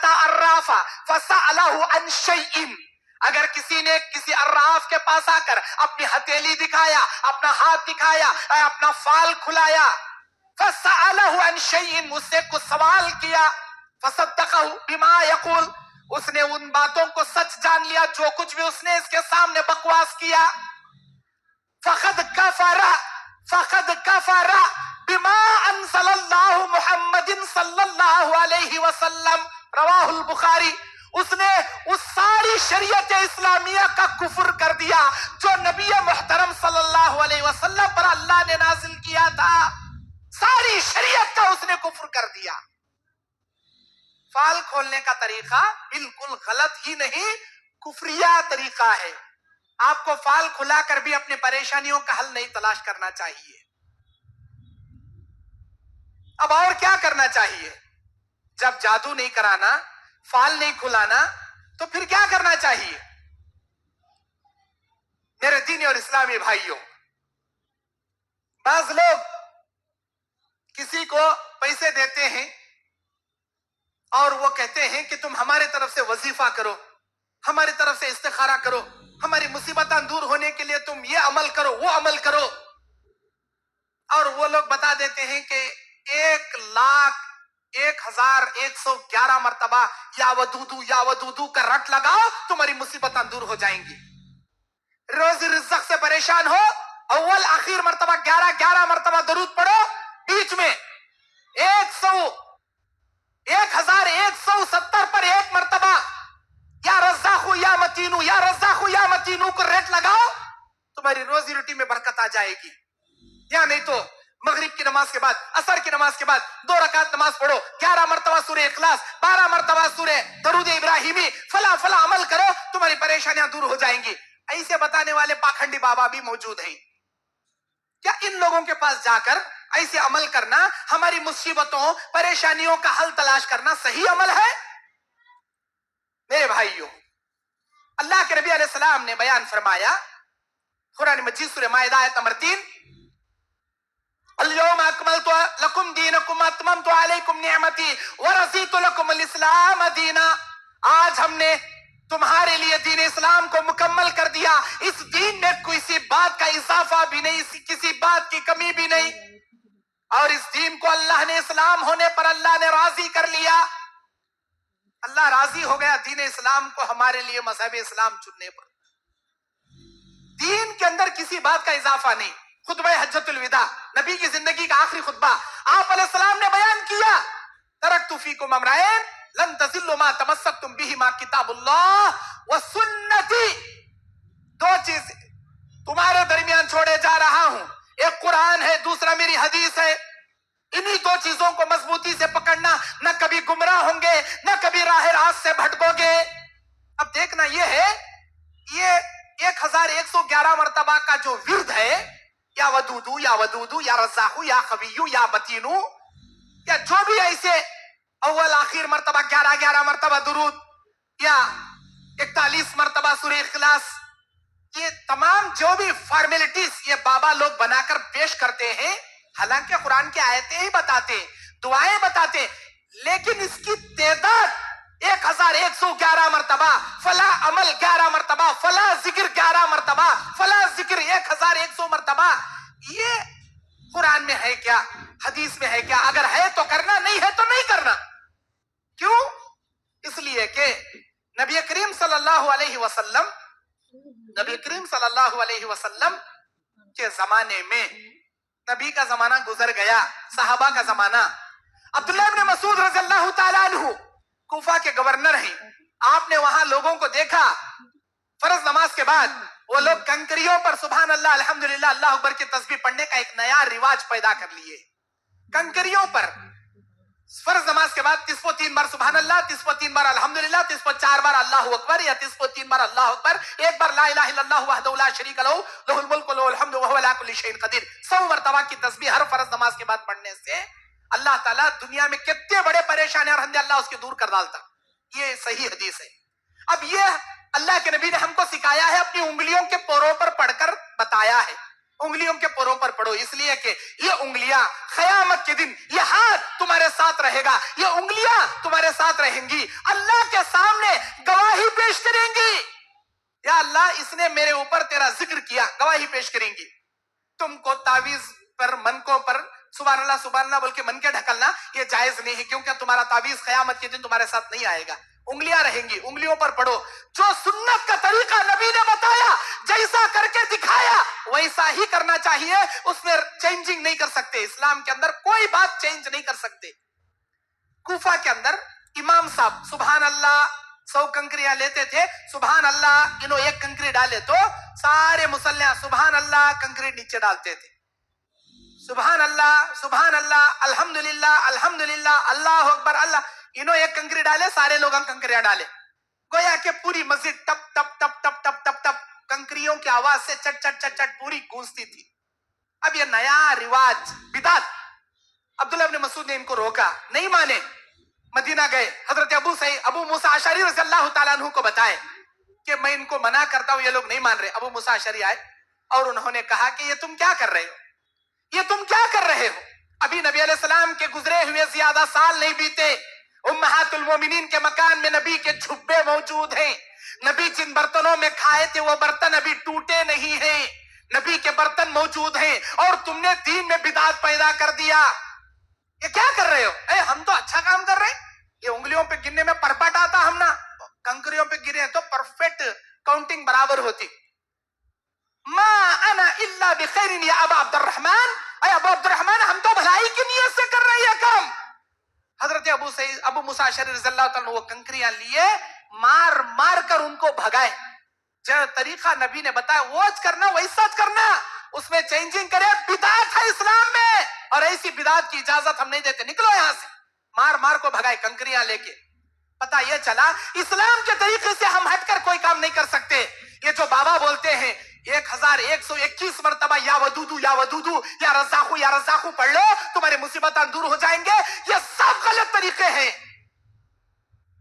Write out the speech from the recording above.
اتا عرافا فسألہ عن شیء، اگر کسی نے کسی عراف کے پاس آ کر اپنی ہتھیلی دکھایا، اپنا ہاتھ دکھایا، اپنا فال کھلایا، فسألہ عن شیء، اس سے کچھ سوال کیا، فصدقہ بما یقول، اس نے ان باتوں کو سچ جان لیا جو کچھ بھی اس نے اس کے سامنے بکواس کیا، فقد کفر بما انزل اللہ محمد صلی اللہ علیہ وسلم، رواہ البخاری، اس نے اس ساری شریعت اسلامیہ کا کفر کر دیا جو نبی محترم صلی اللہ علیہ وسلم پر اللہ نے نازل کیا تھا، ساری شریعت کا اس نے کفر کر دیا۔ فال کھولنے کا طریقہ بالکل غلط ہی نہیں، کفریہ طریقہ ہے۔ آپ کو فال کھلا کر بھی اپنی پریشانیوں کا حل نہیں تلاش کرنا چاہیے۔ اب اور کیا کرنا چاہیے؟ جب جادو نہیں کرانا، فال نہیں کھلانا، تو پھر کیا کرنا چاہیے؟ میرے دینی اور اسلامی بھائیوں، بعض لوگ کسی کو پیسے دیتے ہیں اور وہ کہتے ہیں کہ تم ہمارے طرف سے وظیفہ کرو، ہماری طرف سے استخارہ کرو، ہماری مصیبتیں دور ہونے کے لیے تم یہ عمل کرو، وہ عمل کرو، اور وہ لوگ بتا دیتے ہیں کہ 1,01,111 مرتبہ یا ودودو کا رٹ لگاؤ، تمہاری مصیبتیں دور ہو جائیں گی۔ روزی رزق سے پریشان ہو، اول آخر مرتبہ 11 مرتبہ درود پڑھو، بیچ میں 1,170 پر ایک مرتبہ یا رزاقو یا متینو یا رزاقو یا متینو کو ریٹ لگاؤ، تمہاری روزی روٹی میں برکت آ جائے گی۔ یا نہیں تو مغرب کی نماز کے بعد، عصر کی نماز کے بعد 2 رکعت نماز پڑھو، 11 مرتبہ سورہ اخلاص، 12 مرتبہ سورہ درود ابراہیمی، فلاں عمل کرو، تمہاری پریشانیاں دور ہو جائیں گی۔ ایسے بتانے والے پاکھنڈی بابا بھی موجود ہیں۔ کیا ان لوگوں کے پاس جا کر ایسے عمل کرنا، ہماری مصیبتوں پریشانیوں کا حل تلاش کرنا صحیح عمل ہے؟ میرے بھائیوں، اللہ کے نبی علیہ السلام نے بیان فرمایا، قرآن مجید سورہ مائدہ آیت نمبر 3، اليوم اکملت لکم دینکم اتممت علیکم نعمتی ورضیت لکم الاسلام دینا، آج ہم نے تمہارے لیے دین اسلام کو مکمل کر دیا، اس دین میں کسی بات کا اضافہ بھی نہیں، کسی بات کی کمی بھی نہیں، اور اس دین کو اللہ نے اسلام ہونے پر اللہ نے راضی کر لیا، اللہ راضی ہو گیا دین اسلام کو ہمارے لیے مذہب اسلام چننے پر۔ دین کے اندر کسی بات کا اضافہ نہیں۔ خطبہ حجۃ الوداع، نبی کی زندگی کا آخری خطبہ، آپ علیہ السلام نے بیان کیا، ترکت فیکم امرین لن تضلوا ما تمسکتم بہما کتاب اللہ وسنتی، 2 چیز تمہارے درمیان چھوڑے جا رہا ہوں، ایک قرآن ہے، دوسرا میری حدیث ہے، انہی 2 چیزوں کو مضبوطی سے پکڑنا، نہ کبھی گمراہ ہوں گے، نہ کبھی راہ راست سے بھٹکو گے۔ اب دیکھنا یہ ہے، یہ 1,111 مرتبہ کا جو ورد ہے، یا ودودو یا رزاقو یا قویو یا متینو، یا جو بھی ایسے اول آخر مرتبہ 11 مرتبہ درود، یا 41 مرتبہ سورہ اخلاص، یہ تمام جو بھی فارمیلٹیز یہ بابا لوگ بنا کر پیش کرتے ہیں، حالانکہ قرآن کی آیتیں ہی بتاتے، دعائیں بتاتے، لیکن اس کی تعداد 1,111 مرتبہ، فلا عمل 11 مرتبہ، فلا ذکر 11 مرتبہ، فلا ذکر 1,100 مرتبہ، یہ قرآن میں ہے کیا؟ حدیث میں ہے کیا؟ اگر ہے تو کرنا، نہیں ہے تو نہیں کرنا۔ کیوں؟ اس لیے کہ نبی کریم صلی اللہ علیہ وسلم کے زمانے میں، نبی کا زمانہ گزر گیا، صحابہ کا زمانہ، عبداللہ ابن مسعود رضی اللہ تعالیٰ عنہ کوفہ کے گورنر ہیں، آپ نے وہاں لوگوں کو دیکھا، فرض نماز کے بعد وہ لوگ کنکریوں پر سبحان اللہ الحمدللہ اللہ اکبر کی تسبیح پڑھنے کا ایک نیا رواج پیدا کر لیے، کنکریوں پر فرض نماز کے بعد 3 بار سبحان اللہ، 3 بار الحمدللہ، 4 بار اللہ اکبر، یا 3 بار اللہ اکبر، 1 بار لا الہ الا اللہ وحدہ لا شریک لہ لہ الملک ولہ الحمد وہو علی کل شیء قدیر، 100 مرتبہ کی تسبیح ہر فرض نماز کے بعد پڑھنے سے اللہ تعالیٰ دنیا میں کتنے بڑے پریشانیاں رہندے اللہ اس کے دور کر ڈالتا۔ یہ صحیح حدیث ہے۔ اب یہ اللہ کے نبی نے ہم کو سکھایا ہے، اپنی انگلیوں کے پوروں پر پڑھ کر بتایا ہے، انگلیوں کے پروں پر پڑھو، اس لیے کہ یہ انگلیاں قیامت کے دن، یہ ہاتھ تمہارے ساتھ رہے گا، یہ انگلیاں تمہارے ساتھ رہیں گی، اللہ کے سامنے گواہی پیش کریں گی. یا اللہ اس نے میرے اوپر تیرا ذکر کیا، گواہی پیش کریں گی. تم کو تعویذ پر، منکوں پر سبحان اللہ بول کے من کے ڈھکلنا یہ جائز نہیں ہے، کیونکہ تمہارا تعویذ قیامت کے دن تمہارے ساتھ نہیں آئے گا. انگلیاں رہیں گی، انگلیوں پر پڑھو. جو سنت کا طریقہ نبی نے بتایا، جیسا کر کے دکھایا ویسا ہی کرنا چاہیے، اس میں چینجنگ نہیں کر سکتے. اسلام کے اندر کوئی بات چینج نہیں کر سکتے. کوفہ کے اندر امام صاحب سبحان اللہ 100 کنکریاں لیتے تھے، سبحان اللہ انہوں ایک کنکری ڈالے تو سارے مسلح سبحان اللہ کنکری نیچے ڈالتے تھے. سبحان اللہ الحمدللہ الحمدللہ اللہ اکبر اللہ، انہوں ایک کنکری ڈالے سارے لوگ کنکریاں ڈالے. گویا کہ پوری مسجد ٹپ ٹپ ٹپ ٹپ ٹپ ٹپ ٹپ کنکریوں کی آواز سے چٹ چٹ چٹ چٹ پوری گونجتی تھی. اب یہ نیا رواج بدعت، عبداللہ بن مسعود نے ان کو روکا، نہیں مانے. مدینہ گئے، حضرت ابو موسیٰ اشعری رضی اللہ تعالیٰ عنہ کو بتائے کہ میں ان کو منع کرتا ہوں، یہ لوگ نہیں مان رہے. ابو موسیٰ اشعری آئے اور انہوں نے کہا کہ یہ تم کیا کر رہے ہو، یہ تم کیا کر رہے ہو؟ ابھی نبی علیہ السلام کے گزرے ہوئے زیادہ سال نہیں بیتے، امہات المومنین کے مکان میں نبی کے جھبے موجود ہیں. نبی جن برتنوں میں کھائے تھے وہ برتن ابھی ٹوٹے نہیں ہیں، نبی کے برتن موجود ہیں، اور تم نے دین میں بدعت پیدا کر دیا. یہ کیا کر رہے ہو؟ اے ہم تو اچھا کام کر رہے ہیں. یہ انگلیوں پہ گننے میں پرپٹ آتا، ہم نا کنکریوں پہ گرے تو پرفیکٹ کاؤنٹنگ برابر ہوتی. ما انا الا بخیر یا ابا عبد الرحمن، اے ابو عبد الرحمن ہم تو بھلائی کی نیت سے کر رہے ہیں کام. حضرت ابو موسیٰ اشعری رضی اللہ تعالیٰ وہ کنکریاں لیے، مار مار کر ان کو بھگائے. جو طریقہ نبی نے بتایا وہ کرنا، ویسا کرنا، اس میں چینجنگ کرے. بدعت ہے اسلام میں، اور ایسی بدعت کی اجازت ہم نہیں دیتے. نکلو یہاں سے. مار مار کو بھگائے کنکریاں لے کے. پتا یہ چلا اسلام کے طریقے سے ہم ہٹ کر کوئی کام نہیں کر سکتے. یہ جو بابا بولتے ہیں 1121 مرتبہ یا ودودو یا ودودو یا رزاقو پڑھ لو تمہارے مصیبتاں دور ہو جائیں گے، یہ